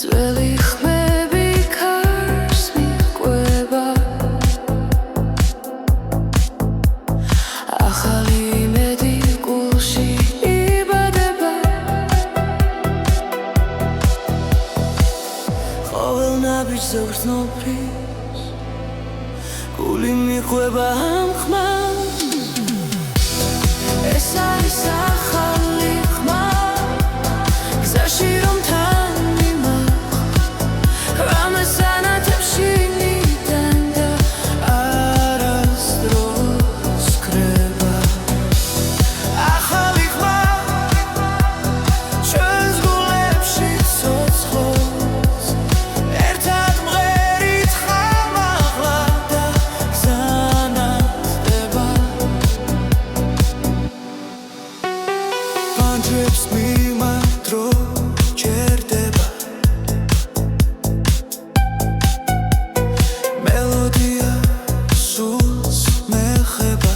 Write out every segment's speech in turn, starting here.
ძველი ხმები ქარს მიჰყვება ახალი იმედი გულში იბადება ყოველ ნაბიჯზე გრძნობრის გული მიჰყვება ამ ხმას ეს არის ახალი ხმა გზაში რომ თან მიმაყ რამეს ანათებში ნიდან და არასდროს კრება ახალი ხმა ჩვენს გულებში ცოცხლობს ერთად მღერით ხამაღლა და გზანათდება პანჯებს მიმართრო ჯერდება მელოდია სულს მეხება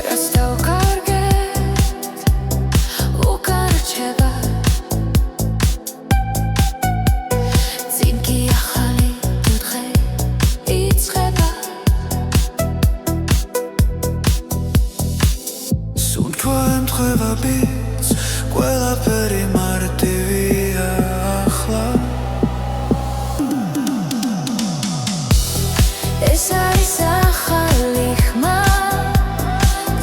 რაც დავკარგეთ უკან რჩება წინ კი ახალი დღე იწყება სუნთქვა ემთხვევა ბიძ ყველაფერი მარტივია ახლა ეს არის ახალი ხმა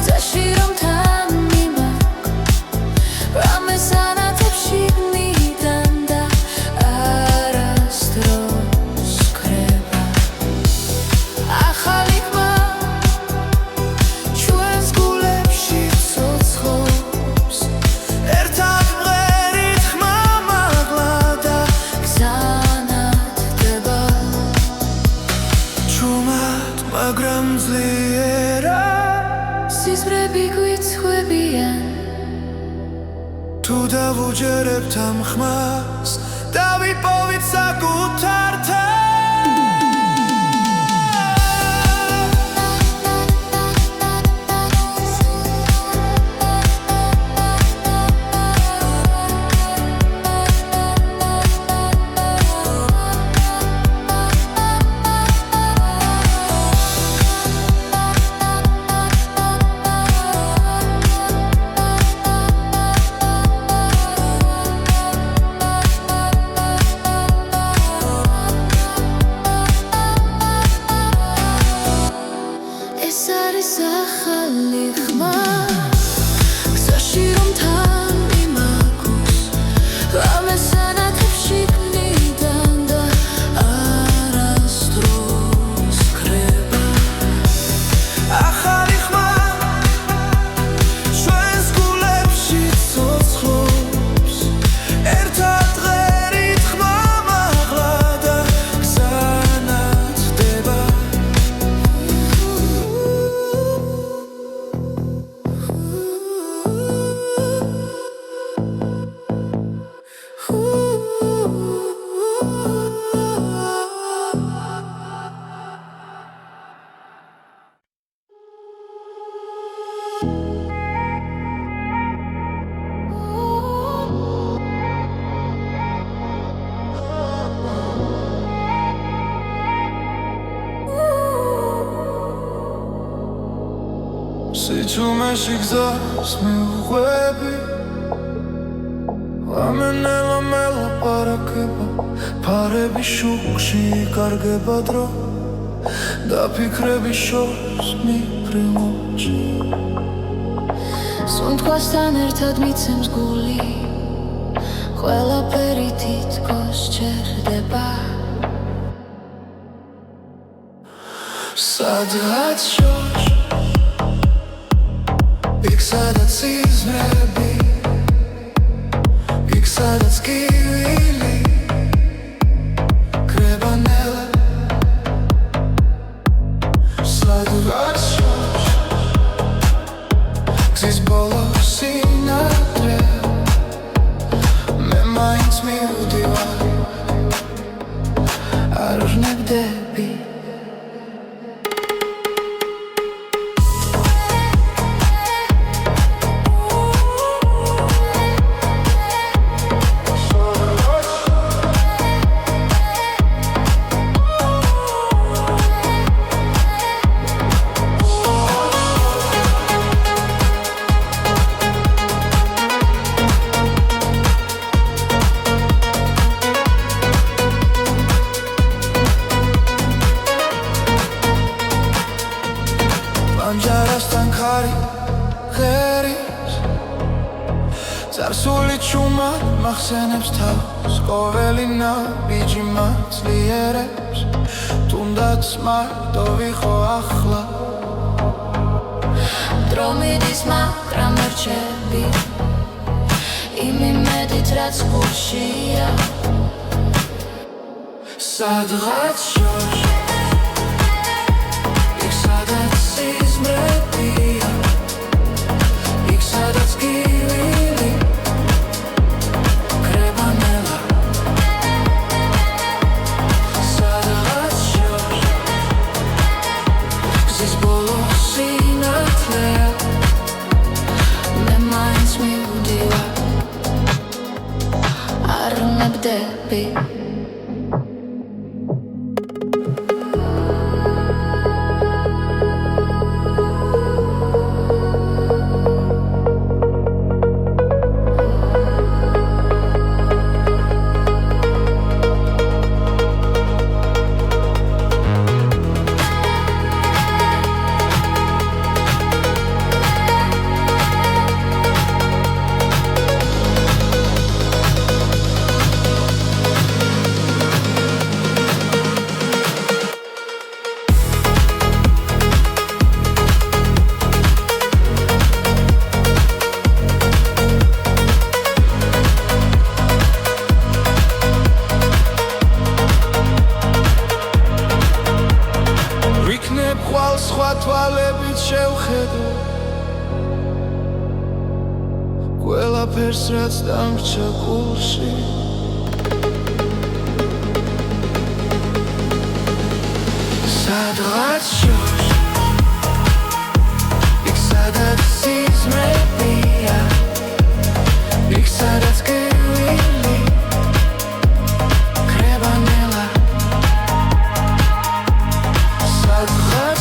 გზაში რომ თან მიმაყ რამეს ანათებში ნიდან და არასდროს კრება ახალი ხმა ჩვენს გულებში ცოცხლობს ერთად მღერით ხმამაღლა და გზანათდება ჩუმად მაგრამ ძლიერა სიზმრები გვიცხვებიან თუ დავუჯერებთ ამ ხმას დავიპოვით საკუთარ თან ეს არის ახალი ხმა გზაში რომ თან მიმაგოს რამეს ანათებში ნიდან და არასდროს კრება ახალი ხმა ჩვენს გულებში ცოცხლობს ერთად მღერით ხმამაღლა და გზანათდება სიჩუმეში გზას მივხვები ლამენელა მელაპარაკება ფარების შუქში იკარგება დრო და ფიქრების შორს მიფრინვში სუნთქვასთან ერთად მიცემს გული ყველაფერი თითქოს ჩერდება სადღაც შორს იქ სადაც სიზმრები იქ სადაც კივილი კრება ნელა სადღაც შორს გზის ბოლო სინათლე მე მაინც მივდივარ არ ვნებდები Წარსული ჩუმად მახსენებს თავს ყოველი ნაბიჯი მძლიერებს თუნდაც მარტო ვიყო ახლა დრო მიდის მაგრამ რჩები იმ იმედით რაც გულშია სადღაც შორს იქ სადაც სიზმრებია იქ სადაც გივილი კრება ნელა სადღაც შორს გზის ბოლო სინათლეა მე მაინც მივდივარ არ ნებდები სხვა თვალებით შევხედო ყველაფერს რაც დამრჩა გულში სადღაც შორს იქ სადაც სიზმრებია იქ სადაც გივილი კრება ნელა სადღაც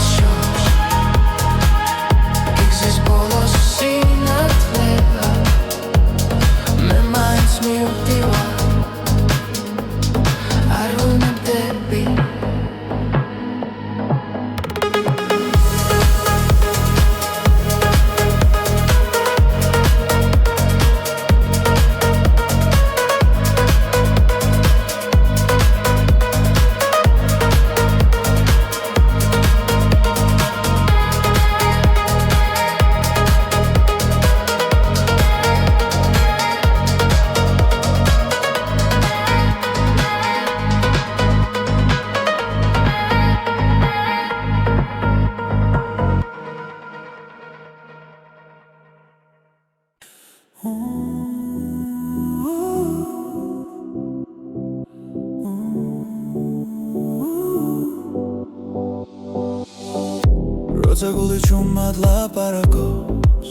როცა გული ჩუმად ლაპარაკობს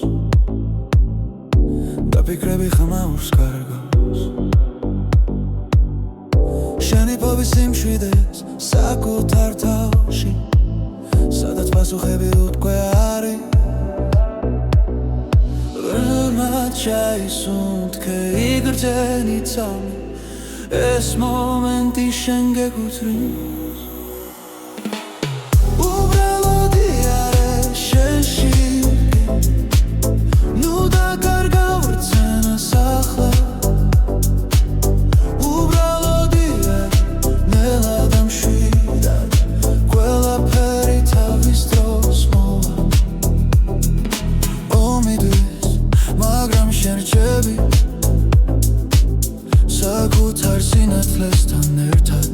და ფიქრები ხმაურს კარგავს შენი ფობის სიმშვიდეს საკუთარ თავში სადაც პასუხები უთქვე არის ველმად ჩაისუნთქე იგრძენი ცალმი ეს მომენტი შენ გეკუთვნის საკუთარ სინათლესთან ერთად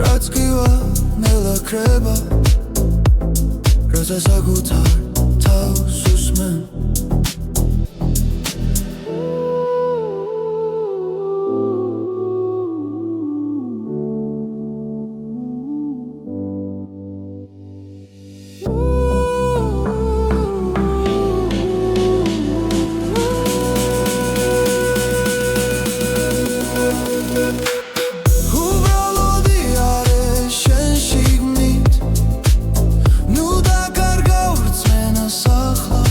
რაც გივა ნელა კრება როცა საკუთარ თავს უსმენ Sakla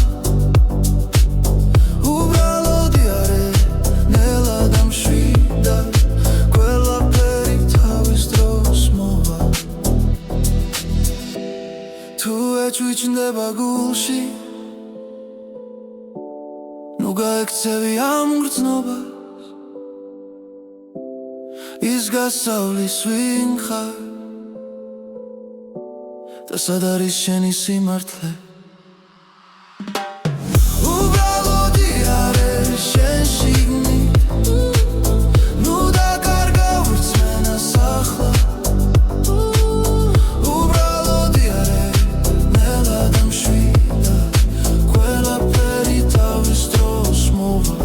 ნუ გაექცევი ამ გრძნობას ის გასავლის ვინ ხარ და სად არის შენი სიმართლე უბრალოდი არ არის შენ შიგნით ნუ დაკარგა ვერცმენას ახლა უბრალოდი არ არის ნელა და მშვიდა ყველაფერი თავის დროს მოვა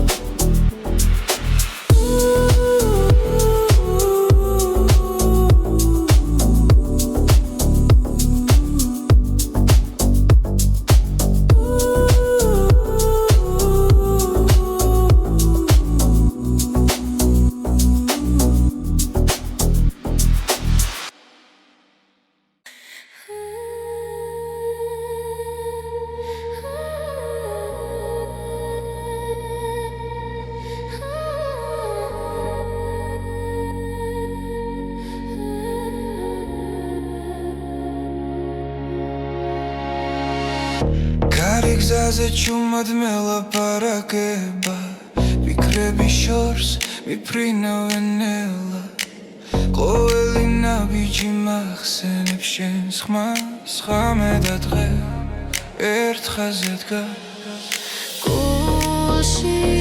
გზაზე ჩუმად მელაპარაკება ფიქრები შორს მიფრინავენ ნელა ყოველი ნაბიჯი მახსენებს შენს ხმას ხამე და დღე ერთ ხაზზე დგას გულში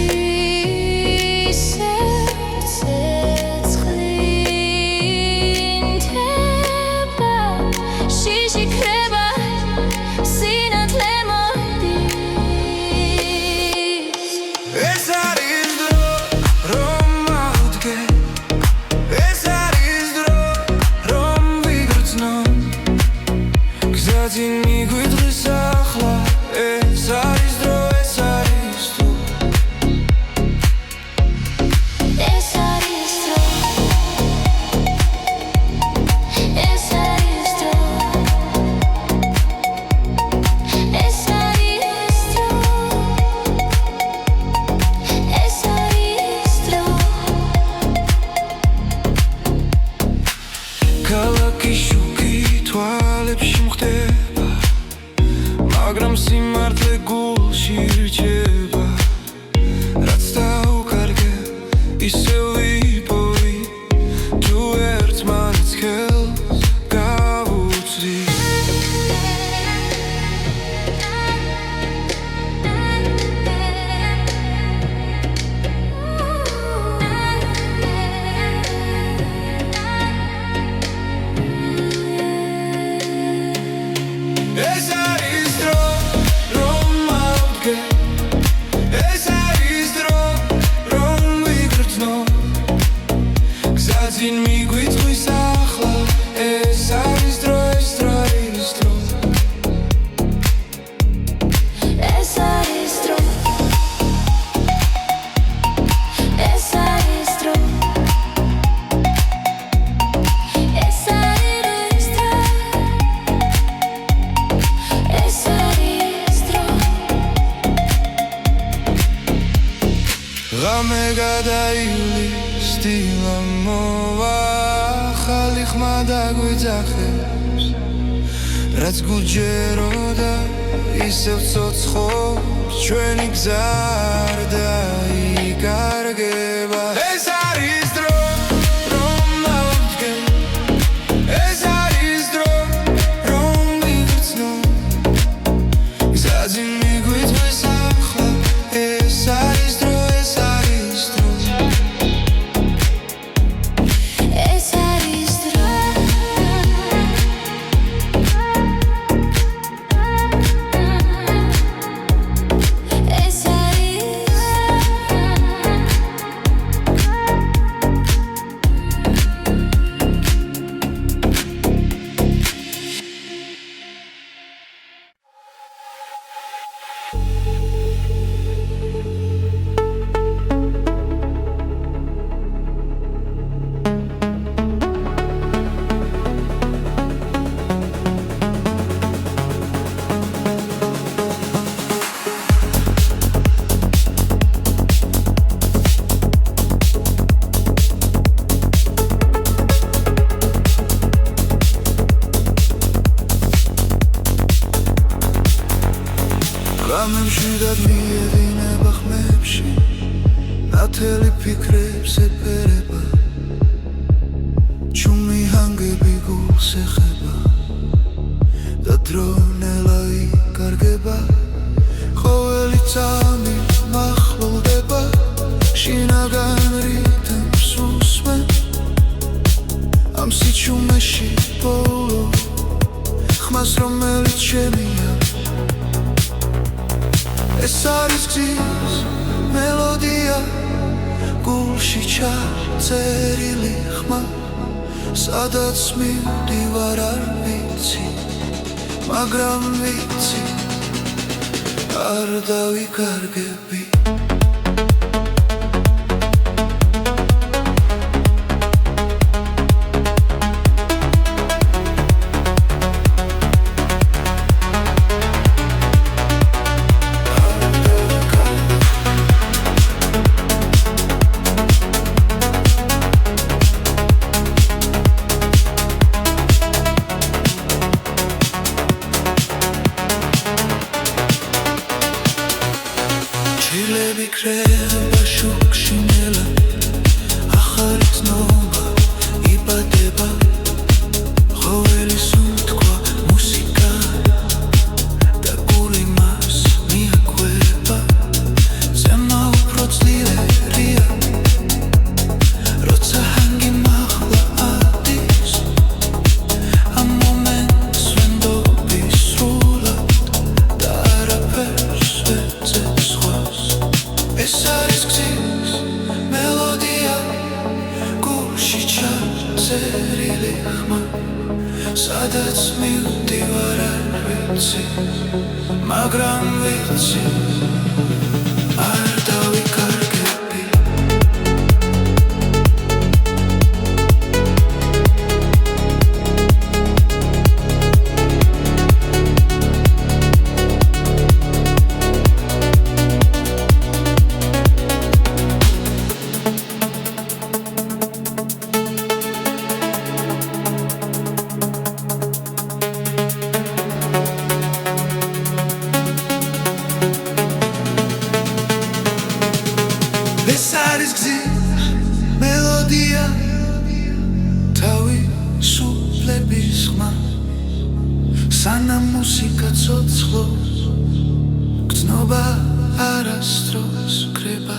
მაგრამ სიმართლე გულში რჩება რაც დაუკარგე ისევ ვიპოვი თუ ერთმანეთს ხელს გავუწვდი ღამე გადაივლის დილა მოვა ახალი ხმა დაგვიძახებს რაც გუჯეროდა ისევ ცოცხობს ჩვენი გზა არ დაიკარგება ეს არის დრო რომ მოვდგე ეს არის დრო რომ ვიგრძნო გზაზე მიგვიწვის ახლა ეს არის დრო მთელი ფიქრებს ეფერება ჩუმი ჰანგები გულს ეხება და დრონელა იკარგება ყოველი წამი მახლულდება შინაგან რიტმს უსმენ ამ სიჩუმეში ბოლო ხმას რომელიც შემია ეს არის გზის მელოდია გულში ჩაწერილი ხმა სადაც მივდივარ არ ვიცი მაგრამ ვიცი არ დავიკარგები ჩილები კრება შუქში ნელა ახალი ცნობა იბადება ყოველი სუნთქვა მუსიკა და გული მას მიაკვება ზემო უფრო ძლიერია როცა ჰანგი მაღლა ადის ამ მომენტს ვენდობი სრულად და არაფერს ვეძებს ეს არის გზის მელოდია გულში ჩაწერილი ხმა სადაც მივდივარ არ ვიცი მაგრამ ვიცი არ დავიკარგები ეს არის გზის მელოდია თავისუფლების ხმა სანამ მუსიკა ცოცხლობს გრძნობა არასდროს კრება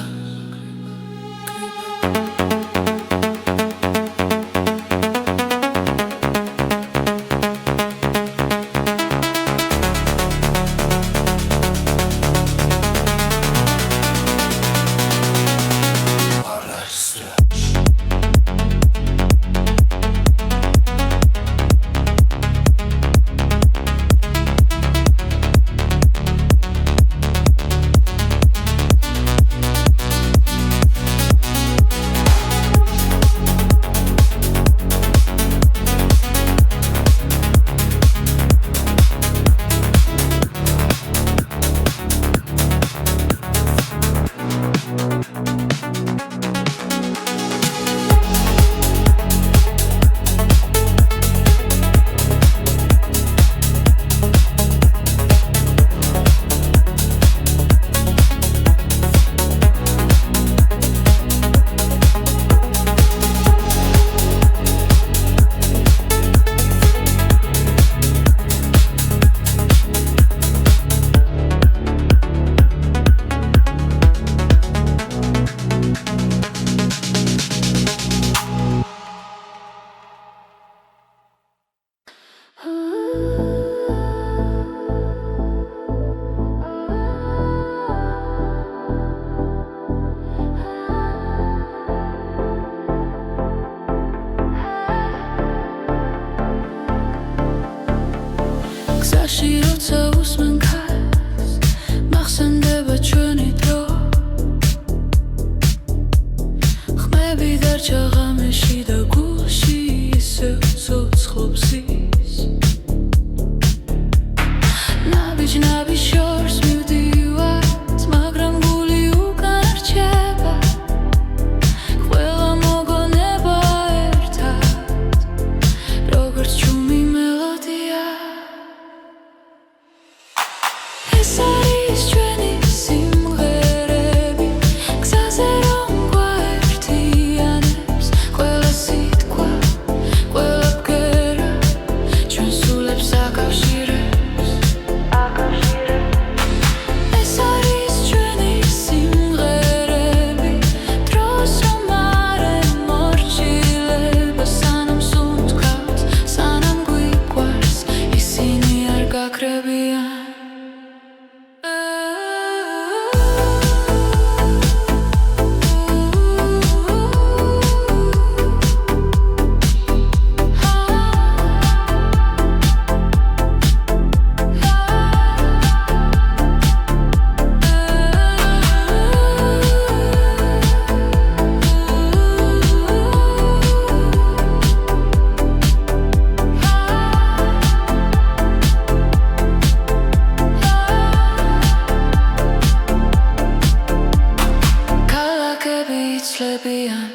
ეხებიან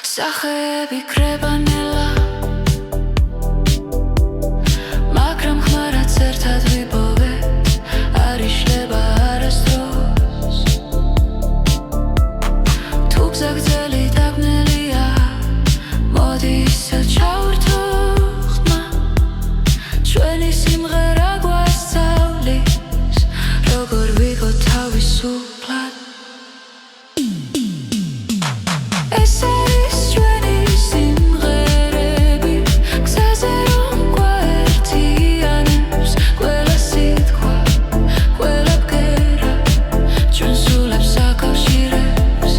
სახეები კრებანელა მაგრამ ხმარად ერთად ვიპოვეთ არ იშლება არასდროს თუ გზაგზელი დაბნელია მოდი ისევ ჩავრთო ხმა ჩვენი სიმღერა გვასწავლის როგორ ვიყო თავისუფლად ეს არის ჩვენი სიმღერები გზაზე რომ გვაერთიანებს ყველა სიტყვა ყველა ბგერა ჩვენ სულებს აკავშირებს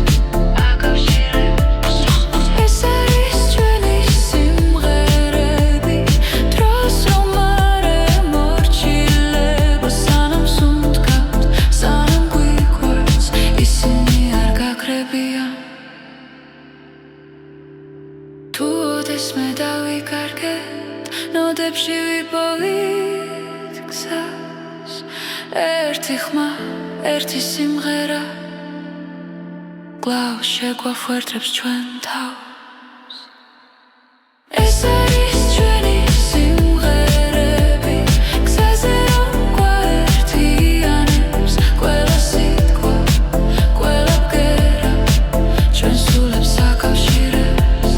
ეს არის ჩვენი სიმღერები დროს რომ არ ემორჩილებო სანამ სუნთქავთ სანამ გვიყვარს ისინი არ გაქრებიან თუ ოდესმე დავიკარგეთ ნოდებში ვიპოვით გზას ერთი ხმა ერთი სიმღერა კვლავ შეგვაფუერდებს ჩვენ თავს ეს არის ჩვენი სიმღერები გზაზე რომ გვაერთიანებს ყველა სიტყვა ყველა ბგერა ჩვენ სულებს აკავშირებს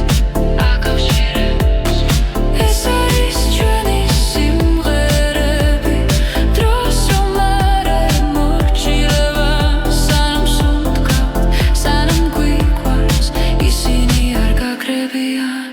ეს არის ჩვენი სიმღერები დროს რომ არ ემორჩილება სანამ სუნთქავთ სანამ გვიყვარს ისინი არ გაქრებიან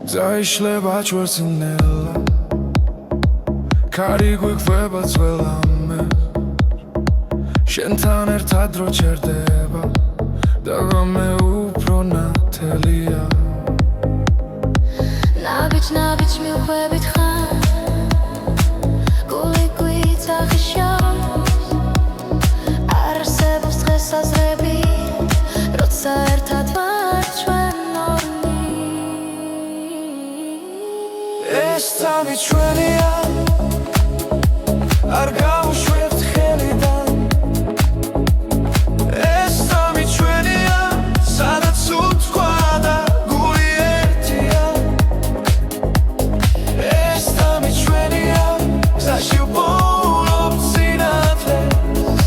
Zaişleba çvörtsinella Kari გვიყვება ძველამე შენთან ერთად დრო ჩერდება და ღამე უფრო ნათელია ნაბიჯ მივხვებით ხარ გული გვიცახიშავს არ არსებობს დღესაზრები როცა ერთად ვართ ჩვენ ორნი ეს წამი ჩვენია არ გავუშვებთ ხელიდან ეს წამი ჩვენია სადაც უთქვა და გული ერთია ეს წამი ჩვენია გზაში ვპოულობთ სინათლეს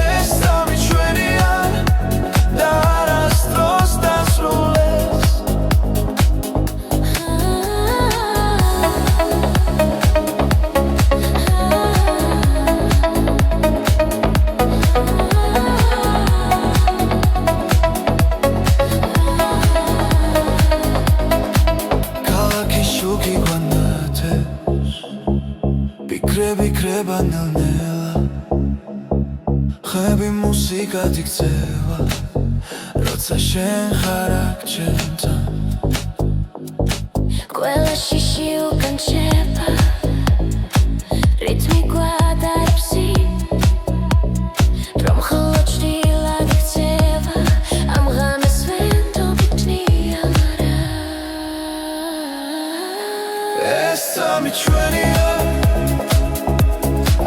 ეს წამი ჩვენია და არასდროს დასრულდეს Bikre banelnela Xebi muzikat iktseva Rotsa shen xarak čentan ყველა შიში უკან შეება რითმი გვადარბსი რომ მხოლოდ ჭრილად იქცევა ამ ღამეს ვენდობით ნიამარა ეს წამი ჩვენია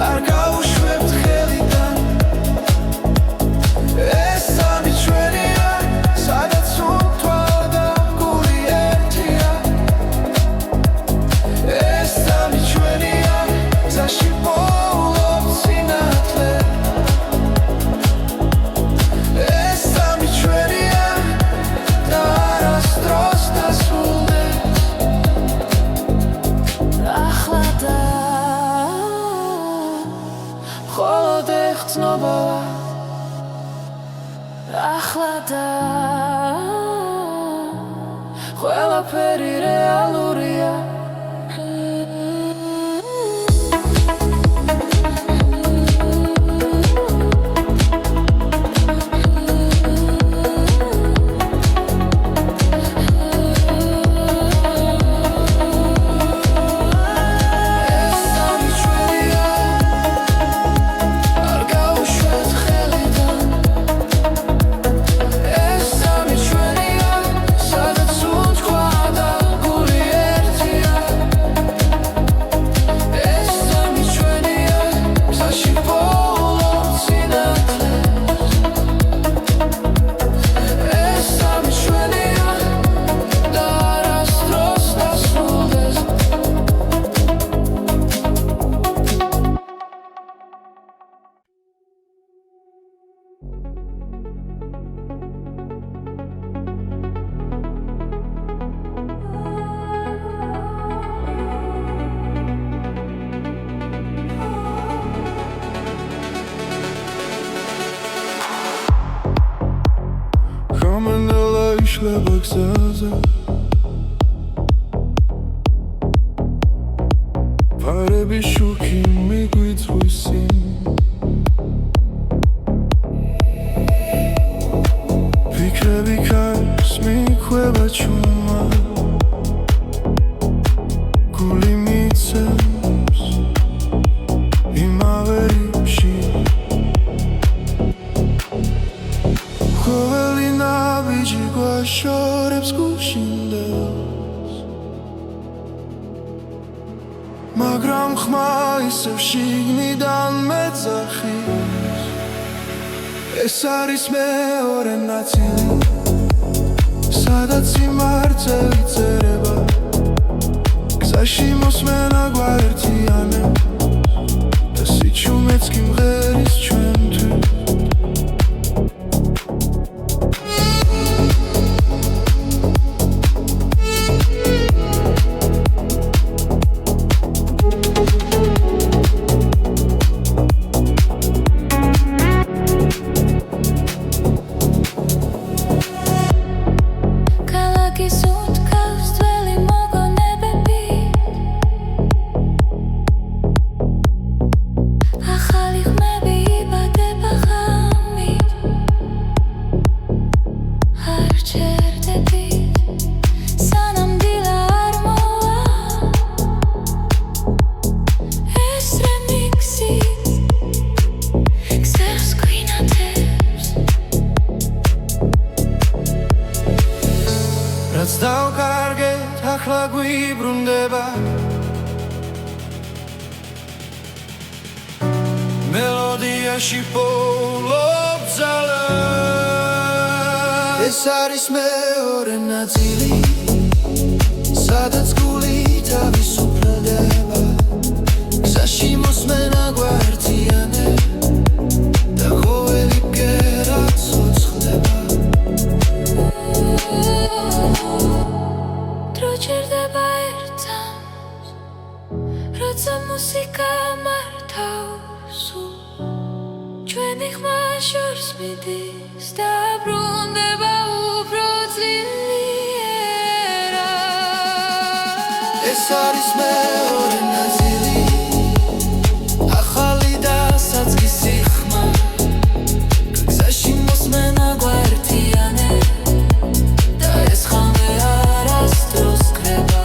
არ გავუშვებთ ხელიდან ეს წამი ჩვენია სადაც უთქვა და გული ერთია ეს წამი ჩვენია გზაში ვპოულობთ სინათლეს ეს წამი ჩვენია და არასდროს დასრულდეს ახლა და ყველაფერი რეალურია იშლება გზაზე ფარები შუქი მიგვიწვის წინ ფიქრები ქარს მიქვება ჩუმა გული მიცემს იმავე რიფში ყოველი ნაბიჯი გვაშორებს გუშინდელს მაგრამ ხმა ისევ შიგნიდან მეძახის ეს არის მეორე ნაწილი სადაც სიმართლე იწერება გზაში მოსმენა გვაერთიანებს და სიჩუმეც კი მღერის ჩვენთვის დავკარგეთ ახლა გვიბრუნდება მელოდიაში პოულობ ძალა ეს არის მეორე ნაწილი სადაც გული თავისუფლდება გზაში მოსმენა გვაერთიანებს და ყოველი ბგერა ცოცხლდება დროჭერდება ერთად როცა მუსიკა მართავს ჩვენი ხმა შორს მიდის და ბრუნდება უფრო ძლიერად ეს არის მეორე ნაწილი ახალი და საწყისი ხმა გზაში მოსმენა გვაერთიანებს და ეს ხამე არასდროს ქრება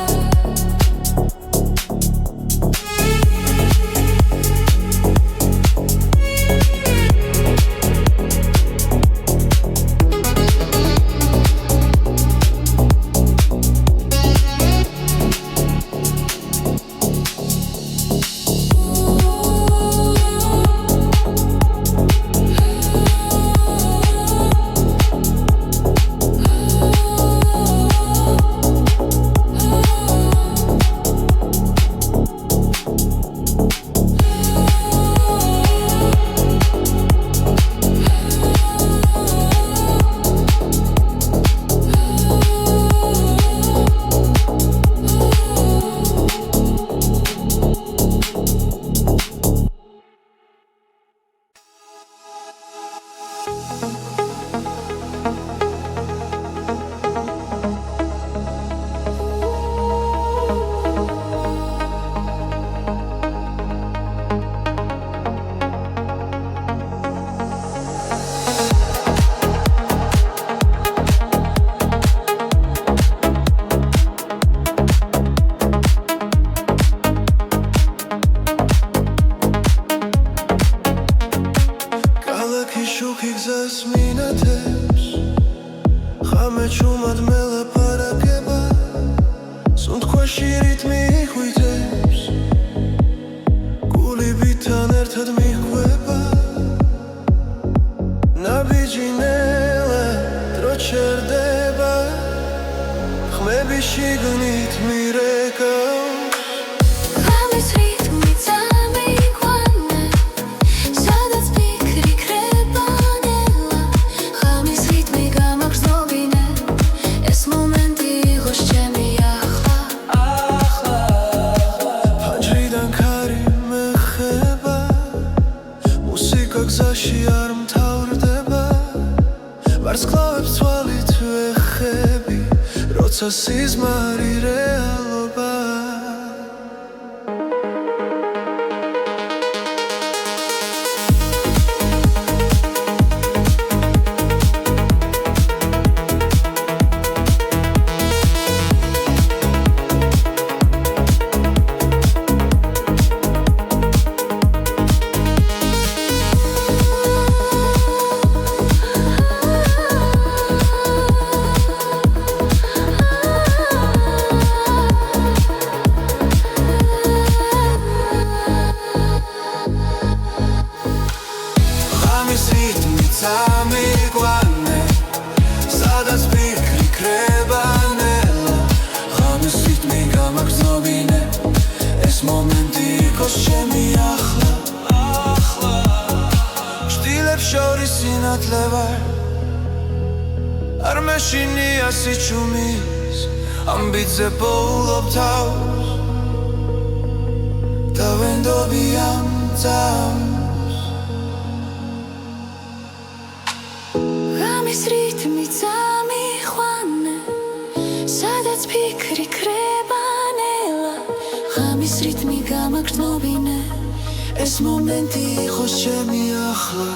ჭირით მიხვიდებს გულიბთან ერთად მიხვება ნაბიჯინელა დრო ჩერდება ხმები შიგნით მირეკავს ღამის რითმი წამიყვანე სადაც ფიქრი ქრება ნელა ღამის რითმი გამაგრძნობინე ეს მომენტი იყოს ჩემი ახლა ფანჯრიდან ქარი მეხება მუსიკა გზაში არ მთავრდება ვარსკვლავებს თვალით ვეხები როცა სიზმარი რეალობა ღამის რითმი წამიყვანე სადაც ფიქრი ქრება ნელა ღამის რითმი გამაგრძნობინე ეს მომენტი იყოს ჩემი ახლა შტილებს შორის სინათლე ვარ არ მეშინია სიჩუმის ამბიძე პოულობ თავს დავენდობი ამ წამს ღამის რითმი წამიყვანე სადაც ფიქრი ქრება ნელა ღამის რითმი გამაგრძნობინე ეს მომენტი იყოს ჩემი ახლა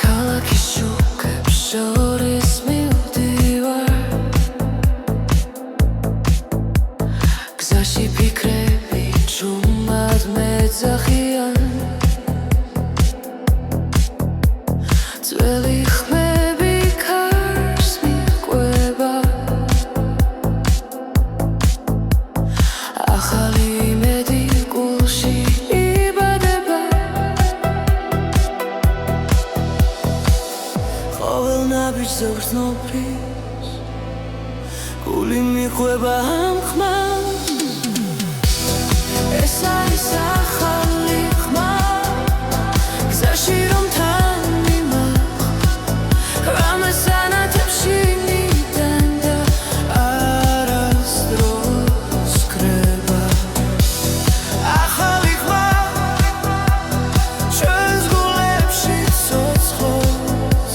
ქალაქის შუქებს შორის მივდივარ გზაში ფიქრები ჩუმად მეძახიან ძველი ხმები ქარს მიჰყვება ახალი იმედი გულში იბადება ყოველ ნაბიჯზე გრძნობის გული მიხვება ამ ხმას ეს არის ახალი ხმა გზაში რომ თან მიმახვ რამეს ანათებში მიდან და არასდროს კრება ახალი ხმა ჩვენს გულებში ცოცხლობს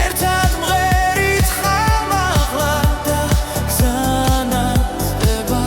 ერთად მღერით ხამაღლა და გზანათდება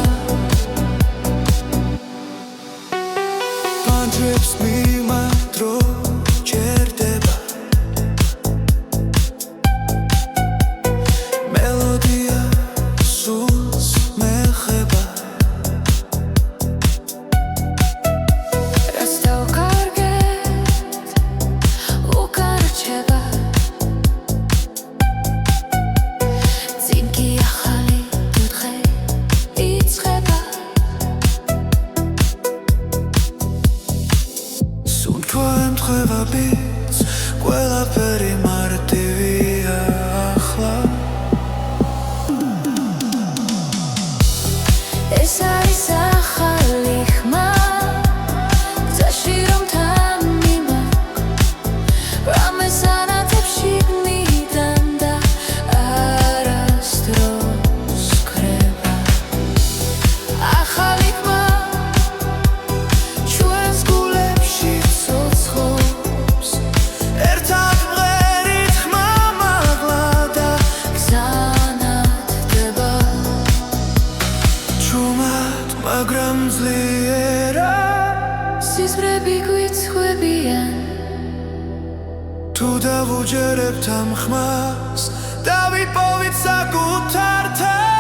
შევთან ხმას დავიპოვით საკუთართან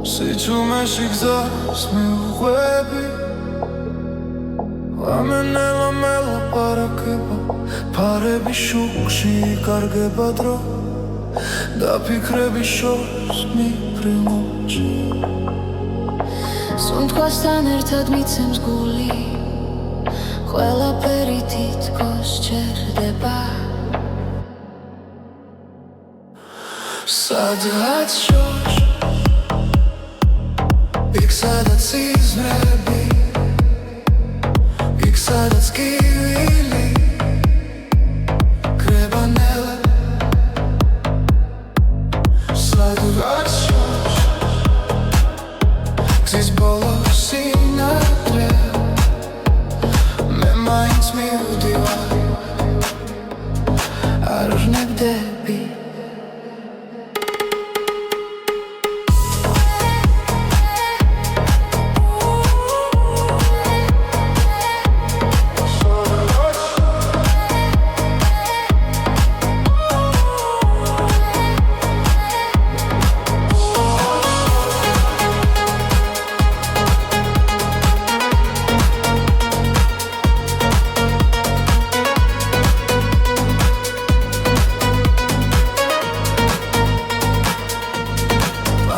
სიჩუმეში გზას მიუყვები ლამენელა მელაპარაკება ფარები შუქში კარგება დრო და ფიქრები შორს მიფრინოჩი სუნთქვასთან ერთად მიცემს გული ყველაფერი თითქოს ჩერდება სადღაც შორს იქ სადაც სიზმრები იქ სადაც კივილი კრებანელა სადღაც შორს გზის ბოლოს სინათლე მე მაინც მივდივარ არ ვნებდები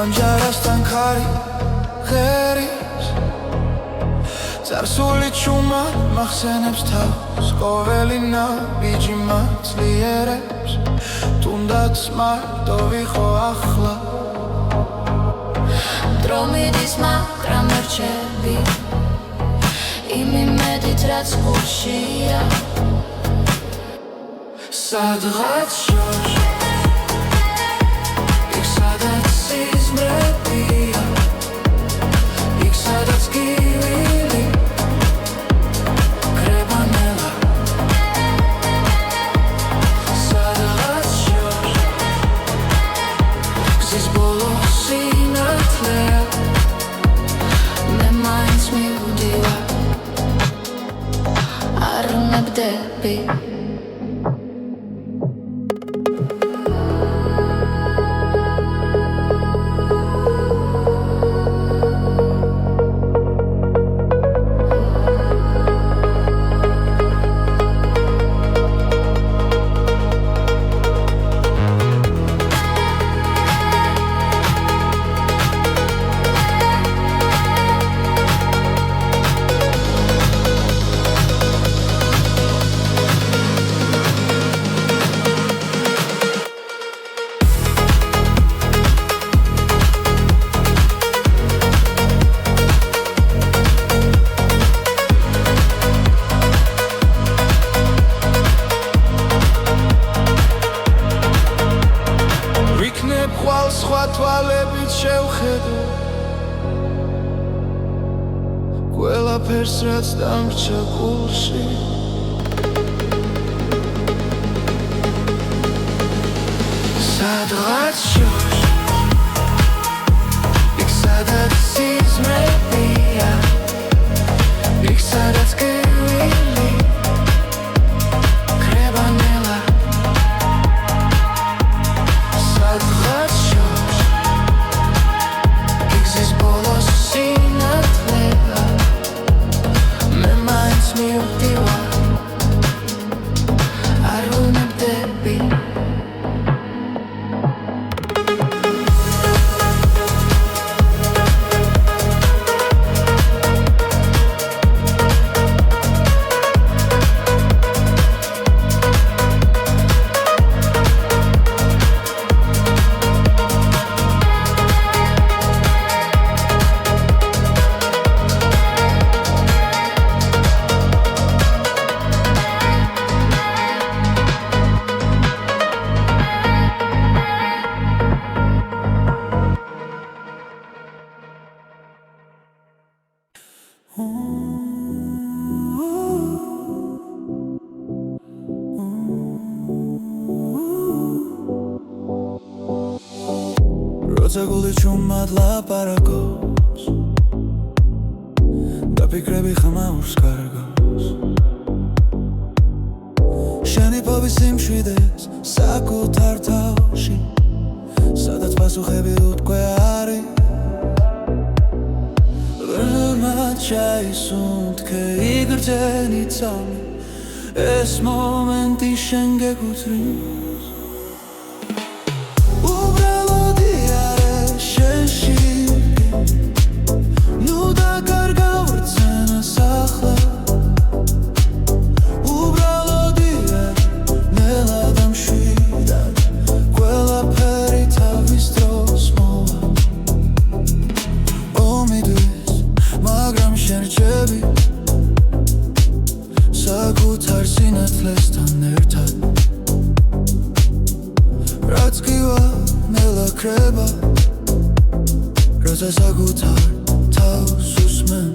Anjarastan kari gheris Zarsuli chuma maxenebs tavs Qoveli nabiji matzlierebs Tundats marto vikho akhla Dro miდის მაგრამ რჩები იმედით რაც გულშია სადღაც შორს იქ სადაც სიზმრებია იქ სადაც კივილი კრებანელა სადღაც შორს გზის ბოლოს სინათლეა მე მაინც მივდივარ არ ვნებდები რაც დამრჩა გულში სადღაც შორს იქ სადაც სიზმრებია იქ სადაც გევილი კრებანელა სადღაც შორს იქ ზის ბოლოს სინათლება მე მაინც მივდივარ არ ვნებდები როცა გული ჩუმად ლაპარაკობს და ფიქრები ხმაურს კარგავს შენი ფობის სიმშვიდეს საკუთარ თავში სადაც პასუხები უთქვე არის ბრმად ჩაისუნთქე იგრძენი წამი ეს მომენტი შენ გეკუთვნის საკუთარ სინათლესთან ერთად რაც გივა ნელა ქრება როცა საკუთარ თავს უსმენ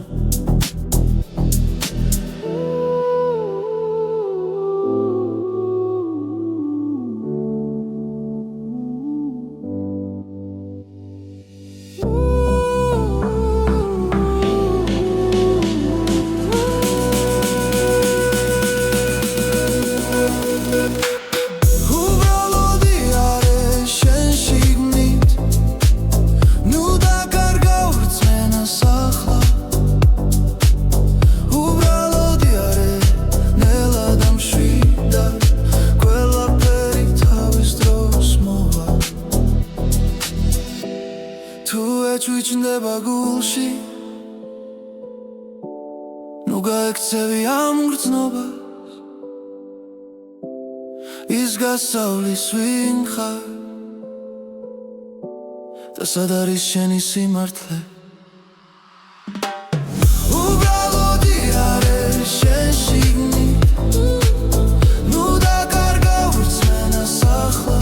ჩუჩნდება გულში ნუ გაექცევი ამ გრძნობას ის გასავლის ვინ ხარ და სად არის შენი სიმართლე უბრალოდი არის შენ შიგნით ნუ დაკარგავ რწმენას ახლა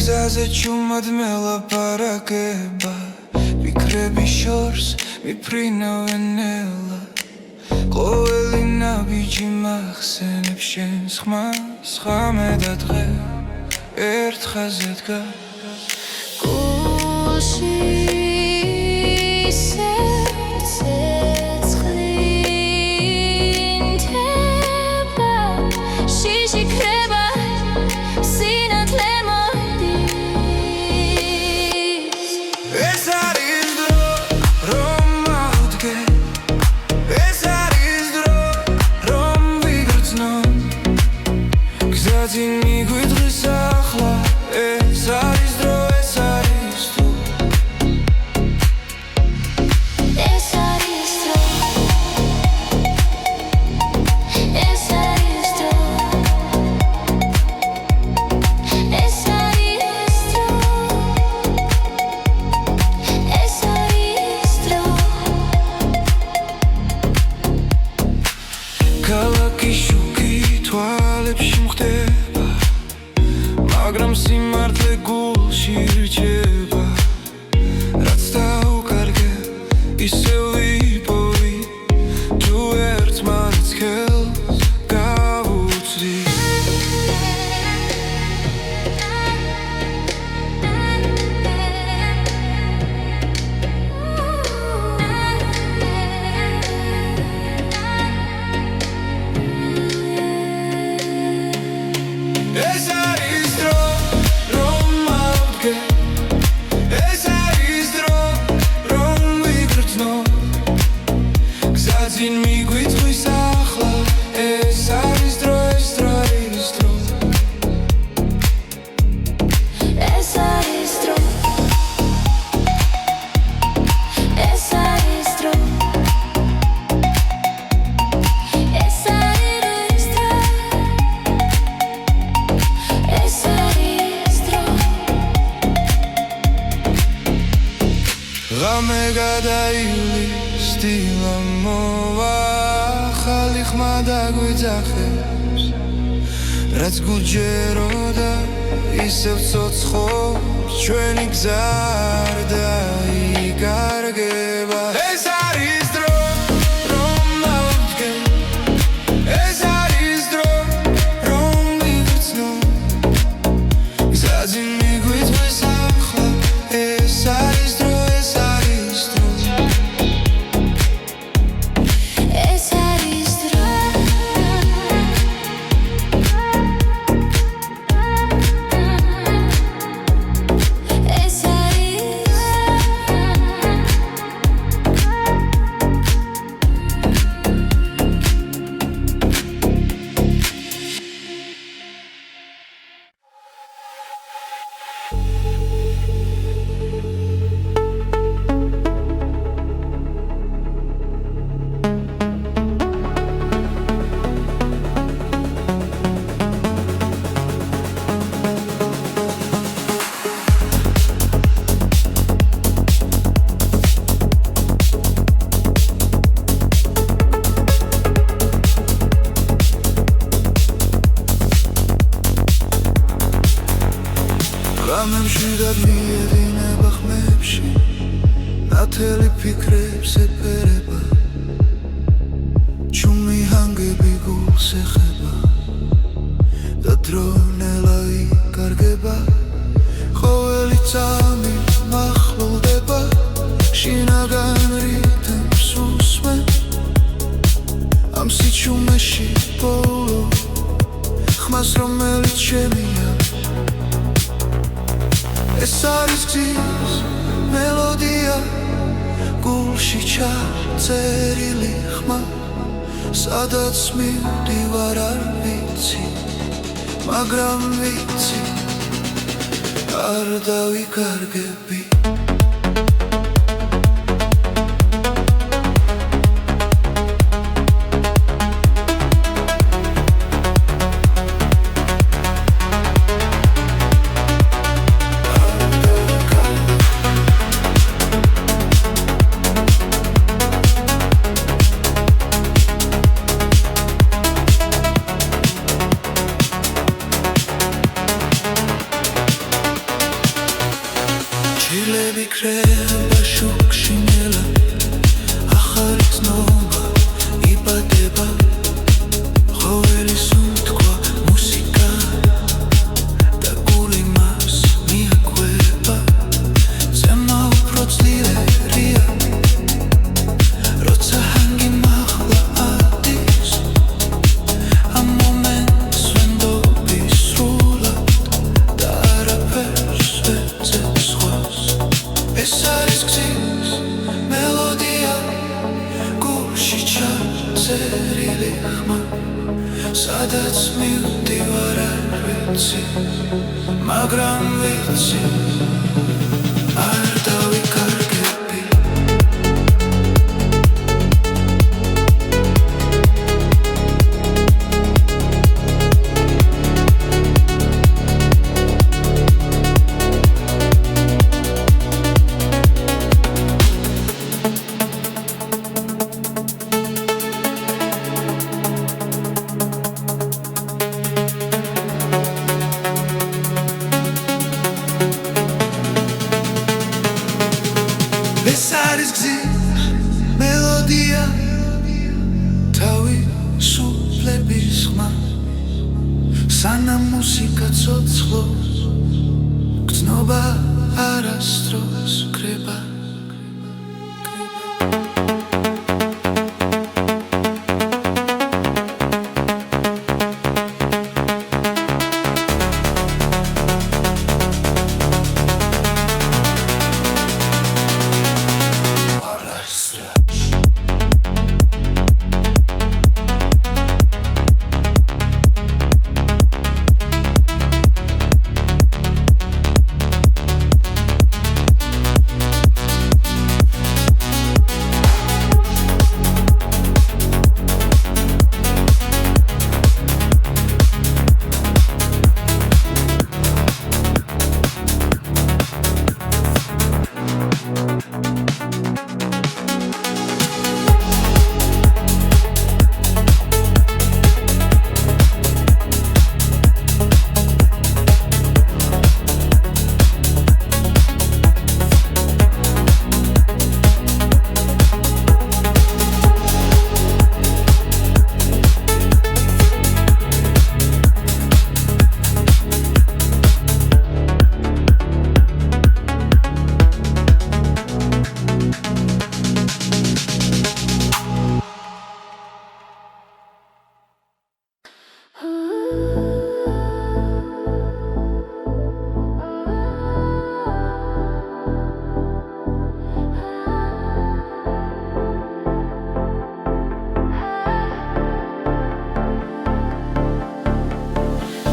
გზაზე ჩუმად მელაპარაკება ფიქრები შორს მიფრინავენ ნელა ყოველი ნაბიჯი მახსენებს შენს ხმას ხამე და დღე ერთ ხაზზე დგას გულში გულში რჩება რაც დაუკარგე ისე ვიპოვი თუ ერთმანეთს ხელს გავუწდი ეს არის დრო რომ ავდგე ეს არის დრო რომ ვიგრძნო გზაძინ მიგვითხვის ახლა ეს არის დრო ეს დრო არის დრო ეს არის დრო ეს არის დრო ეს არის დრო ეს არის დრო ღამე გადაივლის დილა მოვა ახალი ხმა დაგვიძახებს რაც გუჯეროდა ისევ ცოცხობს ჩვენი გზა არ დაიკარგება ეს არის დრო რომ ავდგე ეს არის დრო რომ ვიგრძნო გზაძინ მიგვითხვის ახლა ეს არის დრო ეს არის დრო ეს არის დრო ეს ღამემში დადმიერინება ხმებში ნათელი ფიქრებს ეფერება ჩუმი ჰანგები გულს ეხება და დრონელა იკარგება ყოველი წამი მახლულდება შინაგან რიტმს უსმენ ამ სიჩუმეში ბოლო ხმას რომელიც შემია ეს არის გზის მელოდია გულში ჩაწერილი ხმა სადაც მივდივარ არ ვიცი მაგრამ ვიცი არ დავიკარგები ჩილები ქრება შუქში ნელა ახალი ცნობა იბადება ყოველი სუნთქვა მუსიკა და გული მას მიაკვება ზემო უფრო ძლიერია როცა ჰანგი მაღლა ადის ამ მომენტს ვენდობი სრულად და არაფერს ვეძებ სხვას ეს არის გზის მელოდია გულში ჩაწერილი ხმა სადაც მივდივარ არ ვიცი მაგრამ ვიცი არ დავიკარგები არის გზის მელოდია თავისუფლების ხმა სანამ მუსიკა ცოცხლობს გრძნობა არასდროს კრება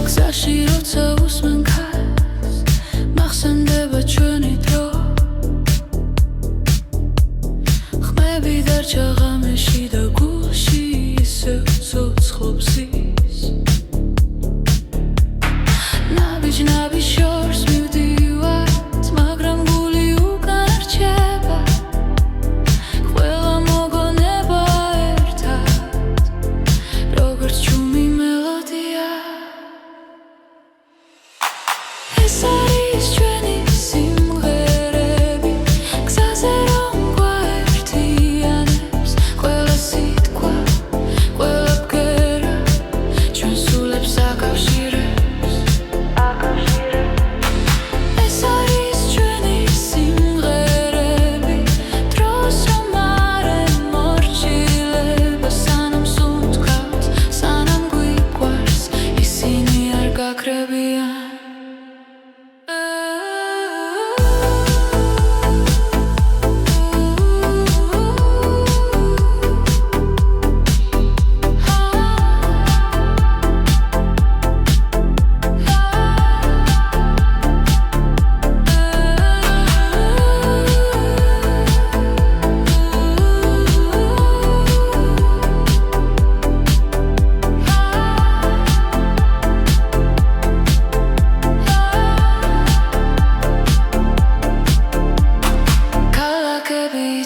გზაში როცა უსმენ ქარს მახსენდება ჩვენი დრო ხმები დარჩა ღამეში და გულში ისევ ცოცხლობს ის ნაბიჯ შორს მივდივართ მაგრამ გული უკან რჩება ყველა მოგონება ერთად როგორც ჩუმი მელოდია ეს არის ჩვენი სიმღერები გზაზე რომ გვაერთიანებს ყველა სიტყვა ყველა ბგერა ჩვენ სულებს აკავშირებს ეს არის ჩვენი სიმღერები დროს რომ არ ემორჩილება სანამ სუნთქავთ სანამ გვიყვარს ისინი არ გაქრებიან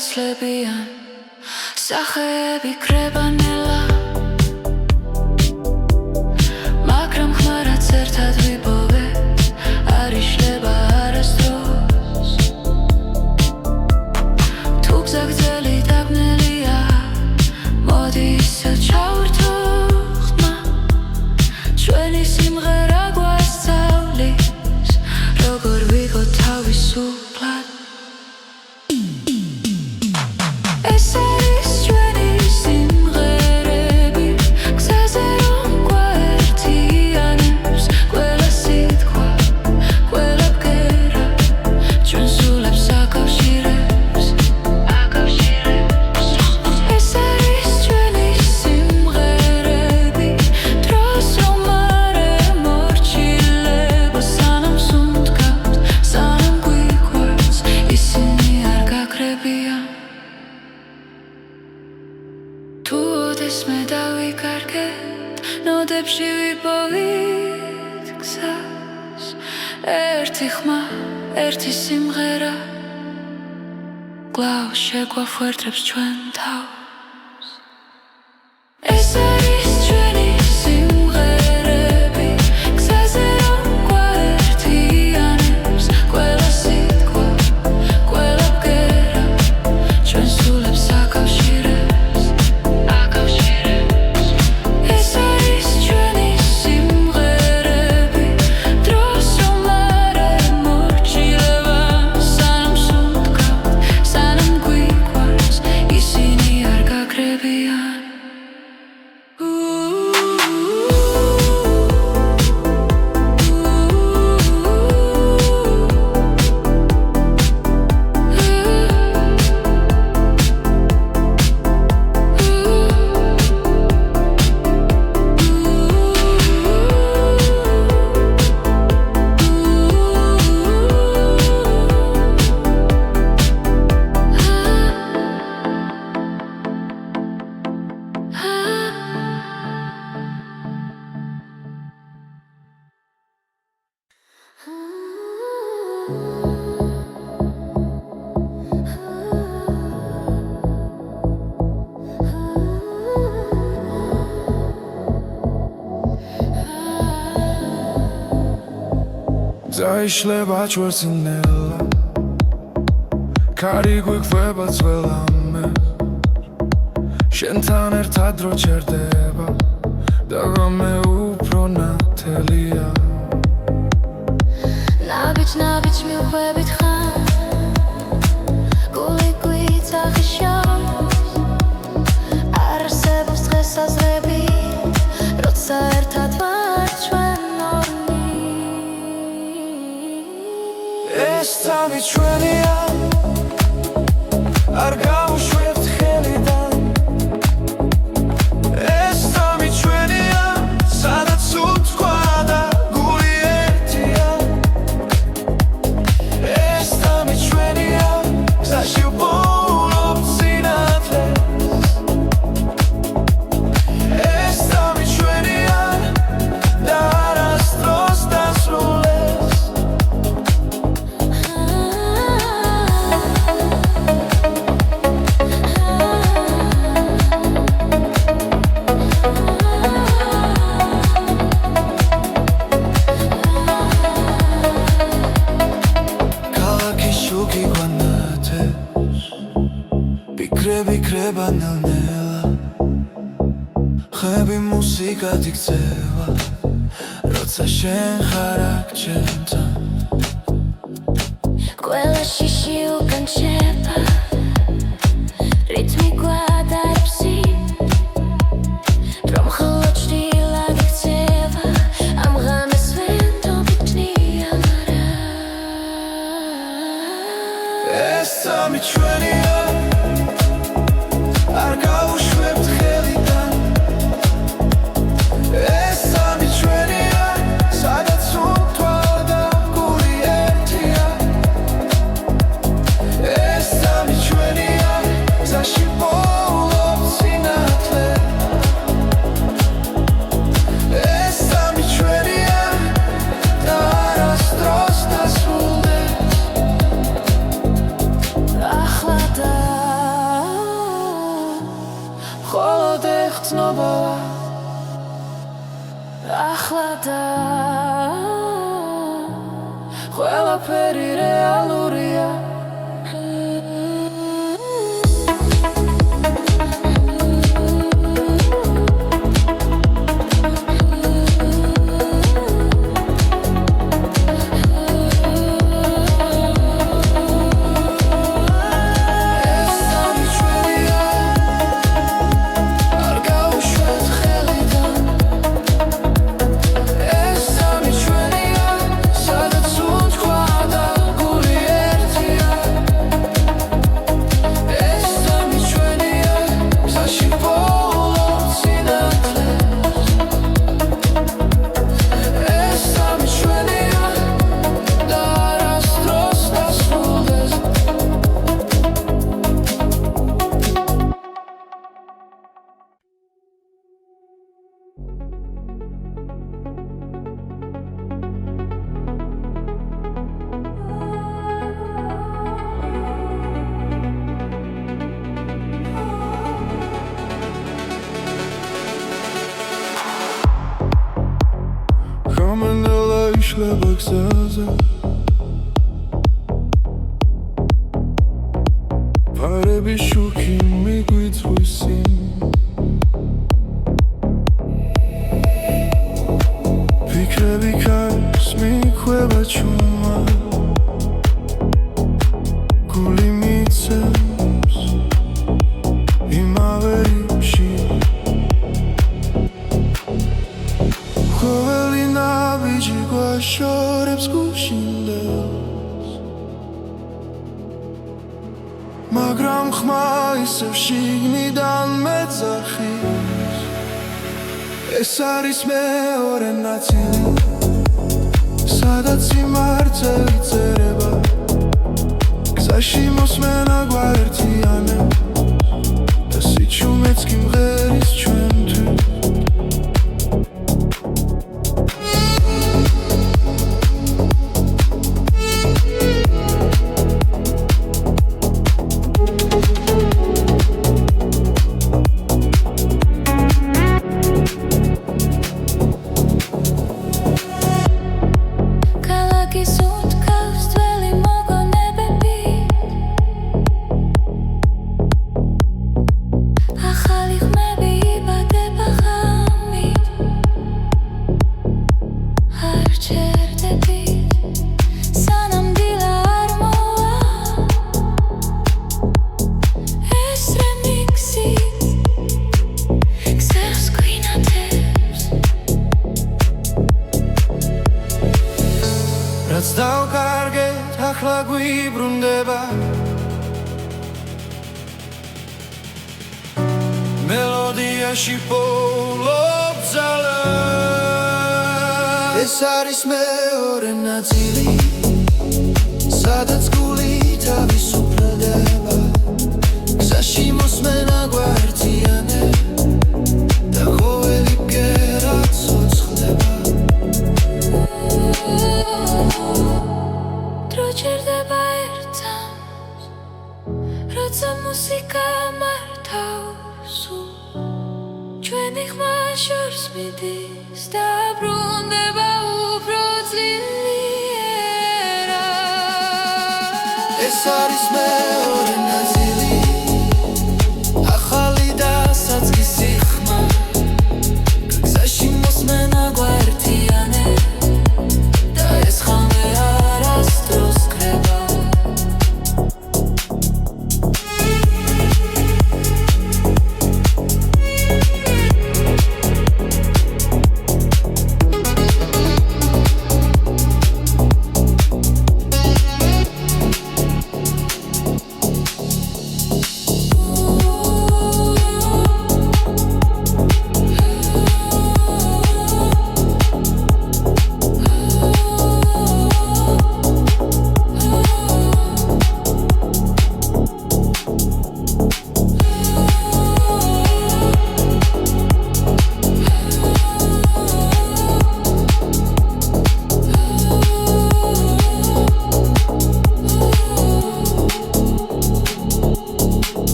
იცლებიან სახეები კრებანელა მაგრამ ხმარაც ერთად ვიპოვეთ არ იშლება არასდროს თუ გზა გრძელი დაბნელია მოდი ისევ ჩავერთო ხმა ჩვენი სიმღერა გვასწავლის როგორ ვიყო თავისუფლად ეს არის ჩვენი სიმღერები გზაზე რომ გვაერთიანებს ყველა სიტყვა ყველა ბგერა ჩვენ სულებს აკავშირებს ეს არის ჩვენი სიმღერები დროს რომ არ ემორჩილება სანამ სუნთქავთ სანამ გვიყვარს ისინი არ გაქრებიან თუ ოდესმე დავიკარგეთ ნოდებში ვიპოვით გზას ერთი ხმა ერთი სიმღერა კვლავ შეგვაფუერდებს ჩვენ თავს ეს არის ჩვენი სიმღერები გზაზე რომ გვაერთიანებს ყველა სიტყვა ყველა ბგერა გზა იშლება ჩვენსინელა ქარი გვიქვება ძველამე შენთან ერთად დრო ჩერდება და ღამე უფრო ნათელია ნაბიჯ მივხვებით ხარ გული გვიცახიშავს არ არსებობს დღესაზრები როცა ერთად ვართ ჩვენ ორი ეს წამი ჩვენია არ გავუშვებთ ხელიდან ეს წამი ჩვენია სადაც უთქვა და გული ერთია ეს წამი ჩვენია გზაში ვპოულობთ სინათლეს ეს წამი ჩვენია და არასდროს დასრულდეს Шуки гванатеш Бикрება ნელ-ნელა ხები მუსიკა დიქცევა როცა შენ ხარ აქ ჩემთან ყველა შიში უკან შეება რითმი გვადარებს რომ მხოლოდ ჭრილად იქცევა ამ ღამეს ვერ დავიქნია მარა ეს წამი ჩვენია არ გავუშვებთ ხელიდან ეს წამი ჩვენია სადაც უთქვა და გული ერთია ეს წამი ჩვენია გზაში ვპოულობთ სინათლეს ეს წამი ჩვენია და არასდროს დასრულდეს ახლა და მხოლოდ ეხცნობაა ახლა და ყველაფერი რეალურია ხამენელა იშლება გზაზე ფარები შუქი მიგვიწვისინ ფიქრები ქარს მიქვება ჩუმა გული მიცემს იმავე რიფში ყოველი ნაბიჯი გვაშორებს გუშინდელს მაგრამ ხმა ისევ შიგნიდან მეძახის ეს არის მეორე ნაწილი სადაც სიმართლე იწერება გზაში მოსმენა გვაერთიანებს და სიჩუმეც კი მღერის ჩვენთვის ქალაქის ბრუნდება მელოდიაში პოულობ ძალას ეს არის მეორე ნაწილი სადაც გული თავის უფლდება გზაში მოსმენა გვაერთიანე და ყოველი ბგერა ცოცხლდება დრო ჭირდება ერთად როცა მუსიკა მართავს ჩვენი ხმა შორს მიდის და ბრუნდება უფრო ძლიერად ეს არის მეორე ნაწილი ახალი და საწყისი ხმა გზაში მოსმენა გვაერთიანე და ეს ხამე არასდროს კრება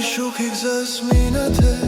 შუქი გზას მინათე